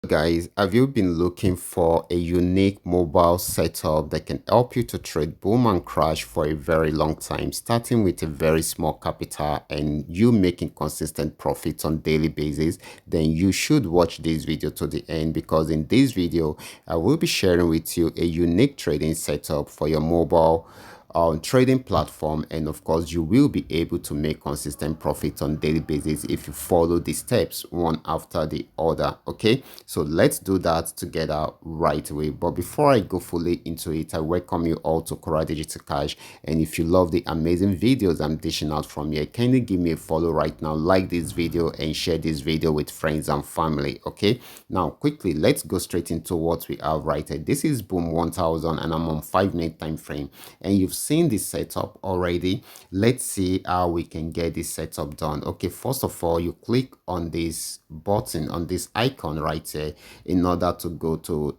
Guys, have you been looking for a unique mobile setup that can help you to trade boom and crash for a very long time, starting with a very small capital and you making consistent profits on daily basis? Then you should watch this video to the end, because in this video I will be sharing with you a unique trading setup for your mobile trading platform, and of course you will be able to make consistent profits on daily basis if you follow the steps one after the other. Okay, so let's do that together right away. But before I go fully into it, I welcome you all to Qora Digital Cash, and if you love the amazing videos I'm dishing out from here, kindly give me a follow right now, like this video and share this video with friends and family. Okay, now quickly let's go straight into what we have right here. This is boom 1000 and I'm on 5 minute time frame, and you've seen this setup already. Let's see how we can get this setup done. Okay, first of all, you click on this button, on this icon right here, in order to go to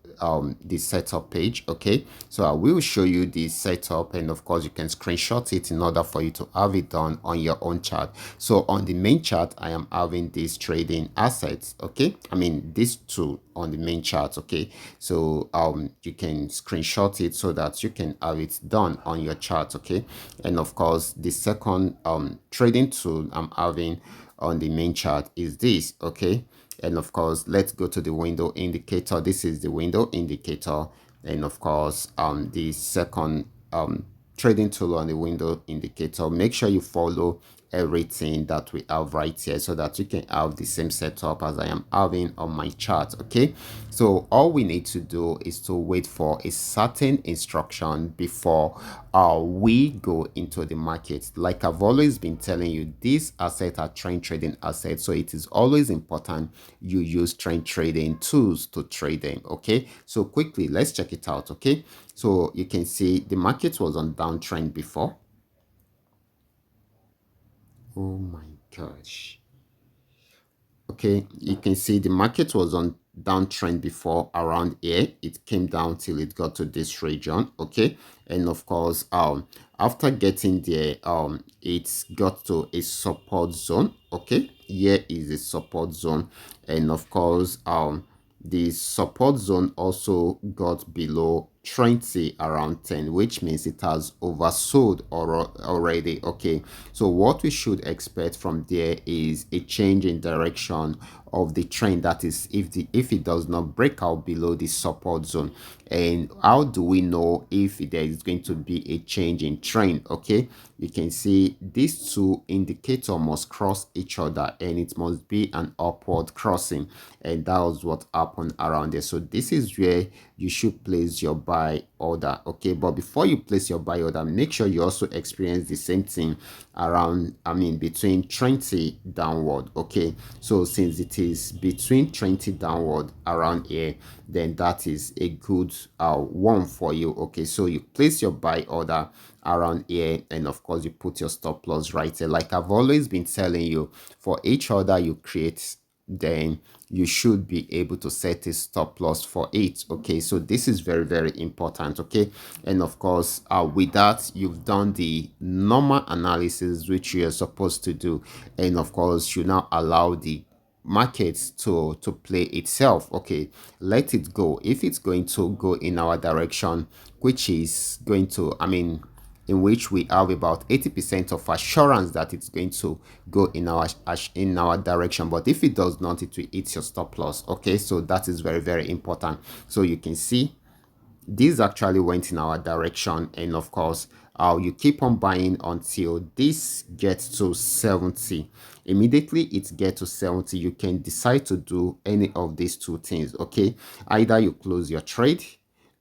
the setup page. Okay, so I will show you the setup, and of course you can screenshot it in order for you to have it done on your own chart. So on the main chart, I am having these trading assets. Okay, I mean these two on the main chart. Okay, so you can screenshot it so that you can have it done on your chart. Okay, and of course the second trading tool I'm having on the main chart is this. Okay, and of course let's go to the window indicator. This is the window indicator, and of course the second trading tool on the window indicator. Make sure you follow everything that we have right here so that you can have the same setup as I am having on my chart. Okay, so all we need to do is to wait for a certain instruction before we go into the market. Like I've always been telling you, these assets are trend trading assets, so it is always important you use trend trading tools to trade them. Okay, so quickly let's check it out. Okay, so you can see the market was on downtrend before. Oh my gosh. Okay, you can see the market was on downtrend before around here. It came down till it got to this region. Okay, and of course after getting there it's got to a support zone. Okay, here is a support zone, and of course the support zone also got below 20 around 10, which means it has oversold already. Okay, so what we should expect from there is a change in direction of the trend. That is, if it does not break out below the support zone. And how do we know if there is going to be a change in trend? Okay, you can see these two indicators must cross each other, and it must be an upward crossing, and that was what happened around there. So this is where you should place your buy order. Okay, but before you place your buy order, make sure you also experience the same thing around, I mean between 20 downward. Okay, so since it is between 20 downward around here, then that is a good one for you. Okay, so you place your buy order around here, and of course you put your stop loss right here. Like I've always been telling you, for each order you create, then you should be able to set a stop loss for it. Okay, so this is very, very important. Okay, and of course with that you've done the normal analysis which you are supposed to do, and of course you now allow the markets to play itself. Okay, let it go. If it's going to go in our direction, which is going to, I mean, in which we have about 80% of assurance that it's going to go in our direction, but if it does not, it will hit your stop loss. Okay, so that is very, very important. So you can see this actually went in our direction, and of course you keep on buying until this gets to 70. Immediately it gets to 70, you can decide to do any of these two things. Okay, either you close your trade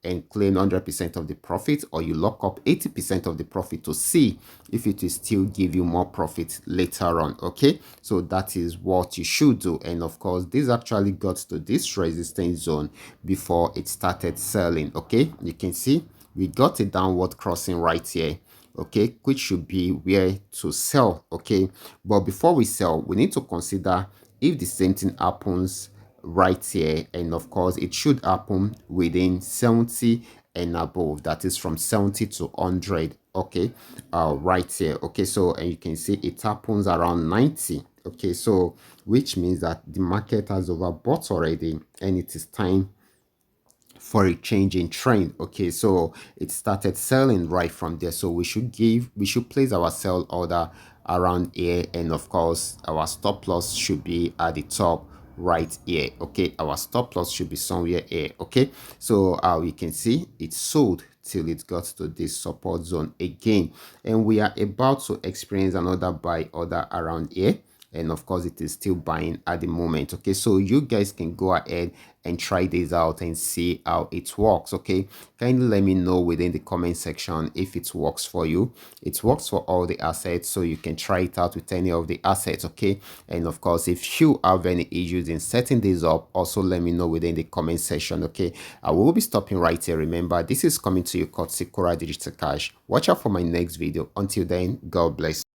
and claim 100% of the profit, or you lock up 80% of the profit to see if it will still give you more profit later on. Okay, so that is what you should do. And of course this actually got to this resistance zone before it started selling. Okay, you can see we got a downward crossing right here. Okay, which should be where to sell. Okay, but before we sell, we need to consider if the same thing happens right here, and of course it should happen within 70 and above, that is from 70 to 100. Okay, right here. Okay, so and you can see it happens around 90. Okay, so which means that the market has overbought already, and it is time for a change in trend. Okay, so it started selling right from there, so we should place our sell order around here, and of course our stop loss should be at the top right here. Okay, our stop loss should be somewhere here. Okay, so we can see it sold till it got to this support zone again, and we are about to experience another buy order around here, and of course it is still buying at the moment. Okay, so you guys can go ahead and try this out and see how it works. Okay, kindly let me know within the comment section if it works for you. It works for all the assets, so you can try it out with any of the assets. Okay, and of course if you have any issues in setting this up, also let me know within the comment section. Okay, I will be stopping right here. Remember, this is coming to you courtesy Qora Digital Cash. Watch out for my next video. Until then, God bless.